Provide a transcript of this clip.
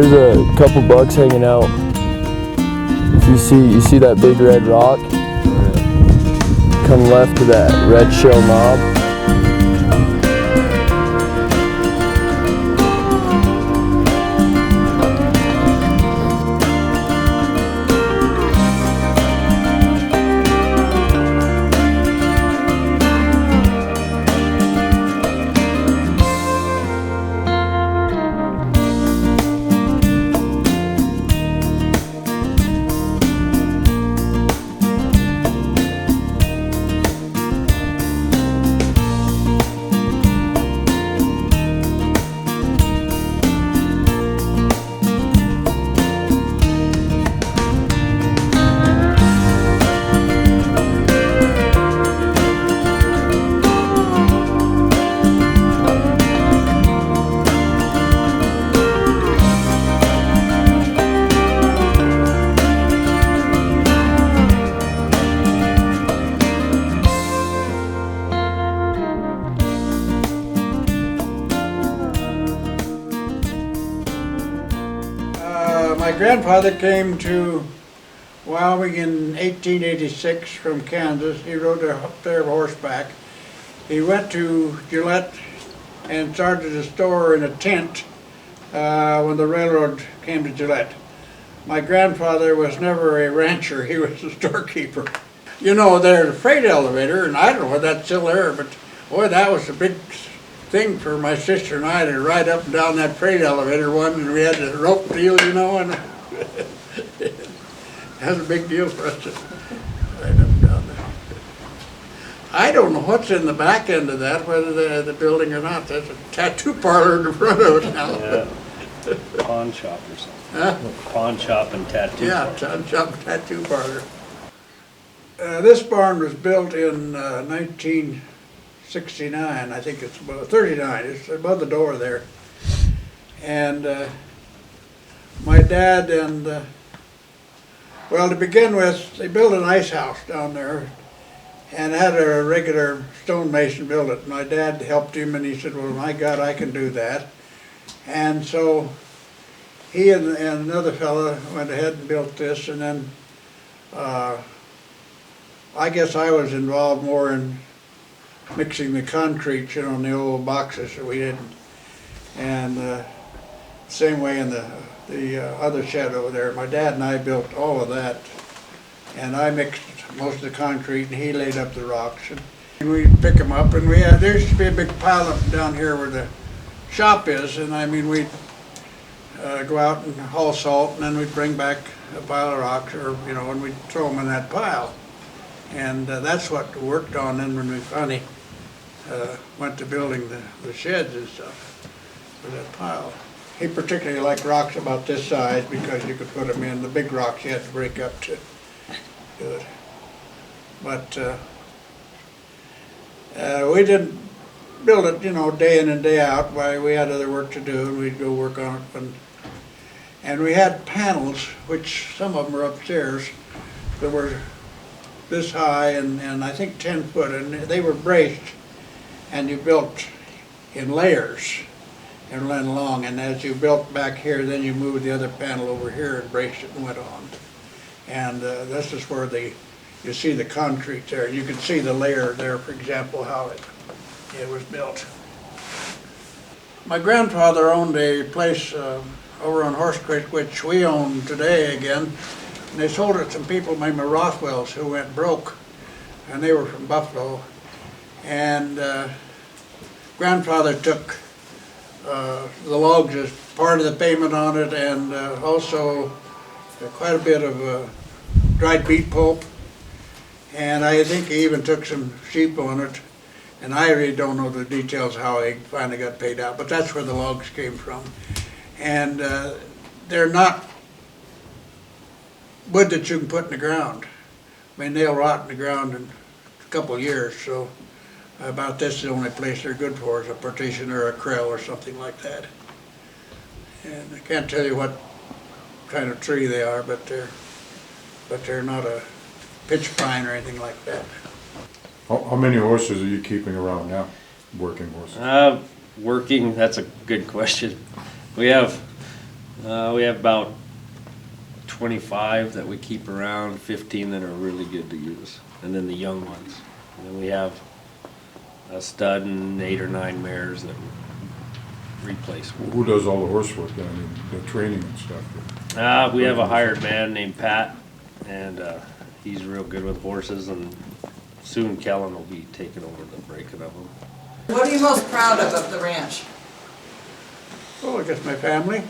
There's a couple bucks hanging out. If you see that big red rock, come left to that red shell knob. My grandfather came to Wyoming in 1886 from Kansas. He rode up there horseback. He went to Gillette and started a store in a tent when the railroad came to Gillette. My grandfather was never a rancher, he was a storekeeper. You know, there's a freight elevator, and I don't know whether that's still there, but boy, that was a big thing for my sister and I to ride up and down that freight elevator one, and we had the rope deal, you know, and that was a big deal for us to ride up and down there. I don't know what's in the back end of that, whether the building or not. There's a tattoo parlor in the front of it now. Yeah. Pawn shop or something. Huh? Pawn shop and tattoo. Yeah, pawn shop and tattoo parlor. This barn was built in 1969, I think it's about 39, it's above the door there. And my dad and, well, to begin with, they built an ice house down there and had a regular stonemason build it. My dad helped him, and he said, well, my God, I can do that. And so he and another fella went ahead and built this, and then I guess I was involved more in mixing the concrete, you know, in the old boxes that we didn't. And same way in the other shed over there. My dad and I built all of that, and I mixed most of the concrete, and he laid up the rocks. And we'd pick them up, and there used to be a big pile up down here where the shop is, and I mean, we'd go out and haul salt, and then we'd bring back a pile of rocks, or, you know, and we'd throw them in that pile. And that's what we worked on then when we finally went to building the sheds and stuff for that pile. He particularly liked rocks about this size because you could put them in. The big rocks you had to break up to do it. But we didn't build it, you know, day in and day out. Why, we had other work to do, and we'd go work on it. And we had panels, which some of them were upstairs, that were this high and I think 10 foot, and they were braced, and you built in layers and went along, and as you built back here, then you moved the other panel over here and braced it and went on. And this is where you see the concrete there. You can see the layer there, for example, how it was built. My grandfather owned a place over on Horse Creek, which we own today again. And they sold it to some people named Rothwells who went broke, and they were from Buffalo. And grandfather took the logs as part of the payment on it, and also quite a bit of dried beet pulp. And I think he even took some sheep on it. And I really don't know the details how he finally got paid out, but that's where the logs came from. And they're not wood that you can put in the ground. I mean, they'll rot in the ground in a couple of years, so about this is the only place they're good for is a partition or a crell or something like that. And I can't tell you what kind of tree they are, but they're not a pitch pine or anything like that. How many horses are you keeping around now, working horses? Working, that's a good question. We have We have about 25 that we keep around, 15 that are really good to use, and then the young ones. And then we have a stud and 8 or 9 mares that we replace. Who does all the horse work then, I mean, the training and stuff? We have a hired man named Pat, and he's real good with horses, and soon Kellen will be taking over the breaking of them. What are you most proud of the ranch? Oh, I guess my family.